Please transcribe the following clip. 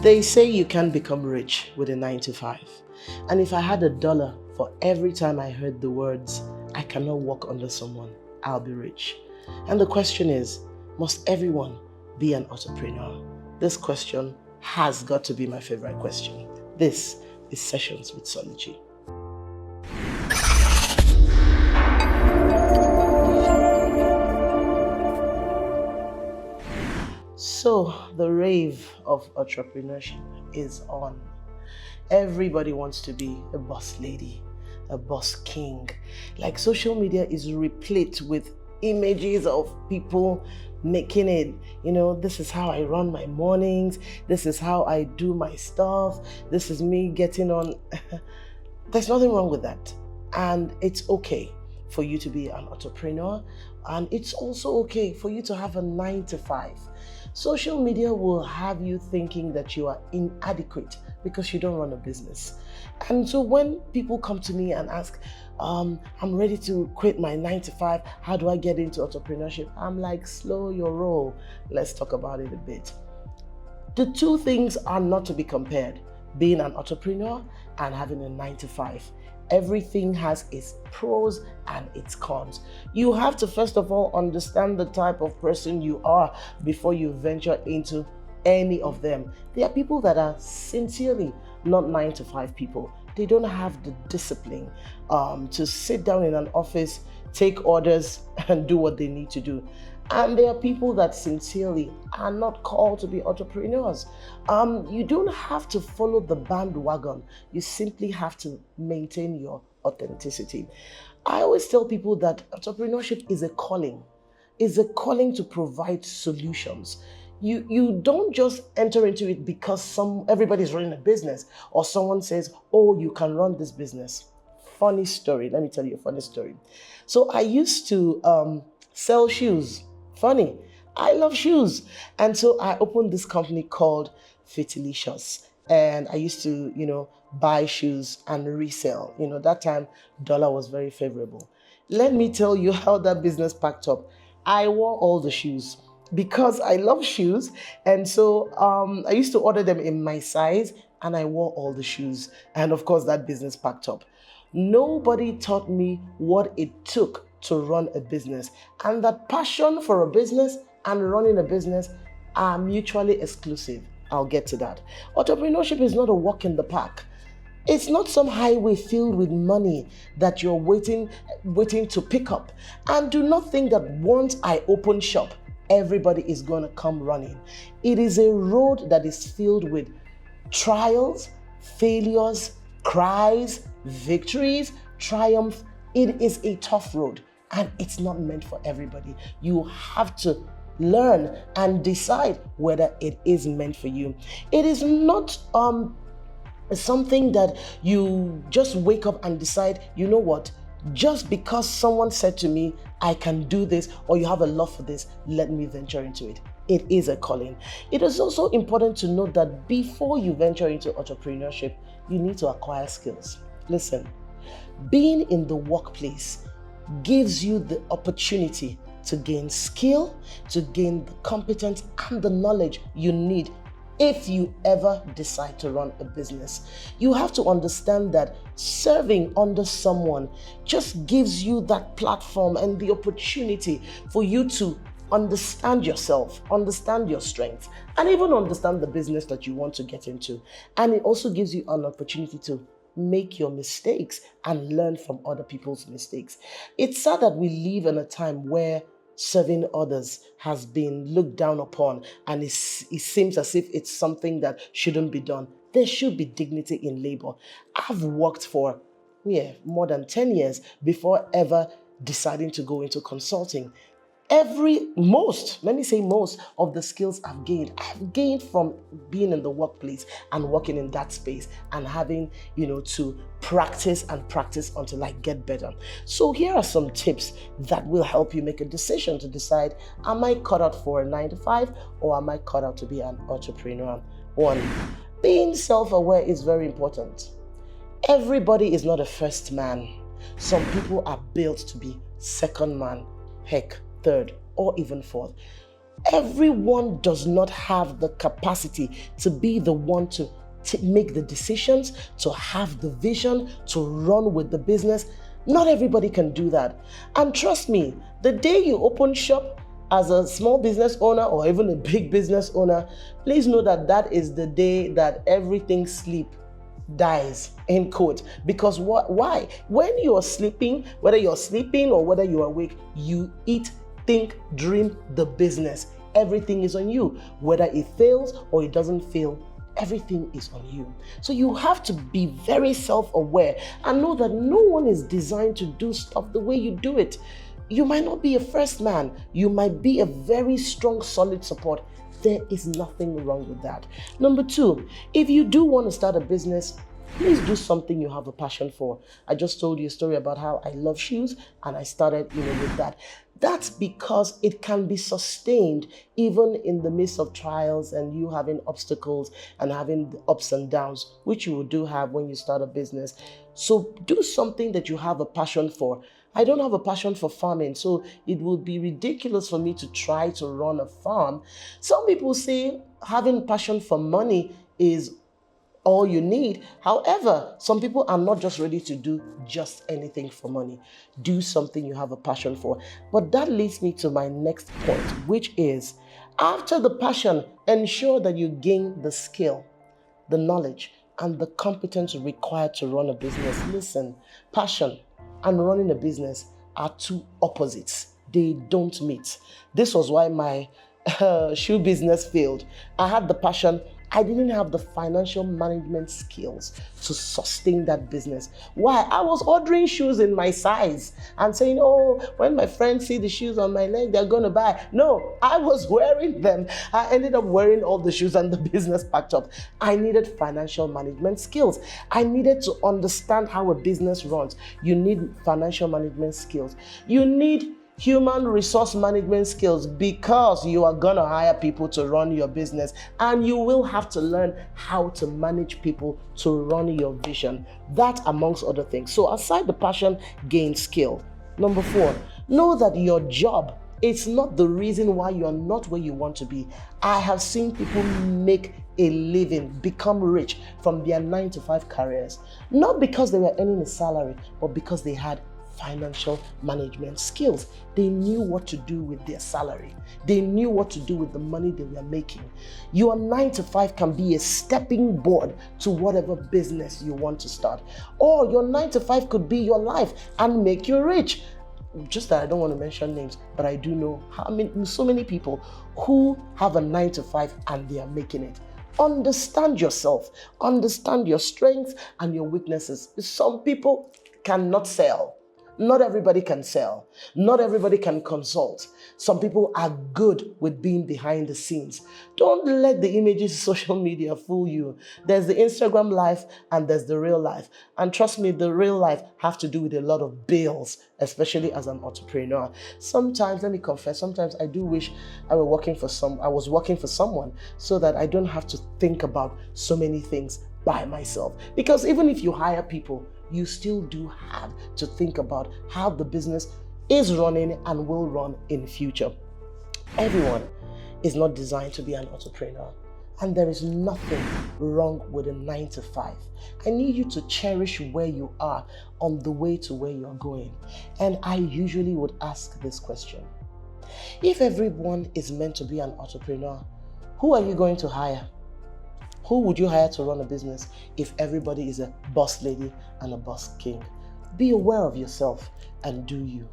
They say you can't become rich with a 9 to 5. And if I had $1 for every time I heard the words, I cannot work under someone, I'll be rich. And the question is, must everyone be an entrepreneur? This question has got to be my favorite question. This is Sessions with Soluchy. So the rave of entrepreneurship is on. Everybody wants to be a boss lady, a boss king. Like, social media is replete with images of people making it, this is how I run my mornings, this is how I do my stuff, this is me getting on. There's nothing wrong with that. And it's okay for you to be an entrepreneur. And it's also okay for you to have a 9 to 5. Social media will have you thinking that you are inadequate because you don't run a business. And so when people come to me and ask, I'm ready to quit my 9 to 5, how do I get into entrepreneurship? I'm like, slow your roll. Let's talk about it a bit. The two things are not to be compared, being an entrepreneur and having a 9 to 5. Everything has its pros and its cons. You have to first of all understand the type of person you are before you venture into any of them. There are people that are sincerely not 9 to 5 people. They don't have the discipline to sit down in an office, take orders, and do what they need to do. And there are people that sincerely are not called to be entrepreneurs. You don't have to follow the bandwagon. You simply have to maintain your authenticity. I always tell people that entrepreneurship is a calling. It's a calling to provide solutions. You don't just enter into it because everybody's running a business or someone says, oh, you can run this business. Funny story. Let me tell you a funny story. So I used to sell shoes. Funny. I love shoes. And so I opened this company called Fitilicious. And I used to, buy shoes and resell. That time, dollar was very favorable. Let me tell you how that business packed up. I wore all the shoes because I love shoes. And so I used to order them in my size and I wore all the shoes. And of course, that business packed up. Nobody taught me what it took to run a business, and that passion for a business and running a business are mutually exclusive. I'll get to that. Entrepreneurship is not a walk in the park. It's not some highway filled with money that you're waiting to pick up. And do not think that once I open shop, everybody is going to come running. It is a road that is filled with trials, failures, cries, victories, triumph. It is a tough road. And it's not meant for everybody. You have to learn and decide whether it is meant for you. It is not something that you just wake up and decide, you know what, just because someone said to me, I can do this, or you have a love for this, let me venture into it. It is a calling. It is also important to note that before you venture into entrepreneurship, you need to acquire skills. Listen, being in the workplace gives you the opportunity to gain skill, to gain the competence and the knowledge you need if you ever decide to run a business. You have to understand that serving under someone just gives you that platform and the opportunity for you to understand yourself, understand your strengths, and even understand the business that you want to get into. And it also gives you an opportunity to make your mistakes and learn from other people's mistakes. It's sad that we live in a time where serving others has been looked down upon and it seems as if it's something that shouldn't be done. There should be dignity in labor. I've worked for more than 10 years before ever deciding to go into consulting. Most of the skills I've gained from being in the workplace and working in that space and having, to practice until I get better. So here are some tips that will help you make a decision to decide, am I cut out for a 9 to 5 or am I cut out to be an entrepreneur? 1, being self-aware is very important. Everybody is not a first man. Some people are built to be second man. Heck, third, or even fourth. Everyone does not have the capacity to be the one to make the decisions, to have the vision, to run with the business. Not everybody can do that. And trust me, the day you open shop as a small business owner or even a big business owner, please know that that is the day that everything dies, end quote. Because why? When you are sleeping, whether you're sleeping or whether you're awake, you eat, think, dream the business. Everything is on you. Whether it fails or it doesn't fail, everything is on you. So you have to be very self-aware and know that no one is designed to do stuff the way you do it. You might not be a first man. You might be a very strong, solid support. There is nothing wrong with that. Number two, if you do want to start a business, please do something you have a passion for. I just told you a story about how I love shoes and I started with that. That's because it can be sustained even in the midst of trials and you having obstacles and having the ups and downs, which you do have when you start a business. So do something that you have a passion for. I don't have a passion for farming, so it would be ridiculous for me to try to run a farm. Some people say having passion for money is all you need. However, some people are not just ready to do just anything for money. Do something you have a passion for. But that leads me to my next point, which is after the passion, ensure that you gain the skill, the knowledge, and the competence required to run a business. Listen, passion and running a business are two opposites. They don't meet. This was why my shoe business failed. I had the passion. I didn't have the financial management skills to sustain that business. Why? I was ordering shoes in my size and saying, oh, when my friends see the shoes on my leg, they're going to buy. No, I was wearing them. I ended up wearing all the shoes and the business packed up. I needed financial management skills. I needed to understand how a business runs. You need financial management skills. You need human resource management skills because you are going to hire people to run your business and you will have to learn how to manage people to run your vision. That amongst other things. So aside the passion, gain skill. Number 4, know that your job is not the reason why you're not where you want to be. I have seen people make a living, become rich from their 9-to-5 careers, not because they were earning a salary, but because they had financial management skills. They knew what to do with their salary. They knew what to do with the money they were making. Your 9-to-5 can be a stepping board to whatever business you want to start. Or your 9-to-5 could be your life and make you rich. Just that I don't want to mention names, but I do know so many people who have a 9-to-5 and they are making it. Understand yourself. Understand your strengths and your weaknesses. Some people cannot sell. Not everybody can sell. Not everybody can consult. Some people are good with being behind the scenes. Don't let the images of social media fool you. There's the Instagram life and there's the real life. And trust me, the real life have to do with a lot of bills, especially as an entrepreneur. Sometimes, let me confess, sometimes I do wish I was working for someone so that I don't have to think about so many things by myself. Because even if you hire people, you still do have to think about how the business is running and will run in the future. Everyone is not designed to be an entrepreneur, and there is nothing wrong with a 9-to-5. I need you to cherish where you are on the way to where you're going. And I usually would ask this question. If everyone is meant to be an entrepreneur, who are you going to hire? Who would you hire to run a business if everybody is a boss lady and a boss king? Be aware of yourself and do you.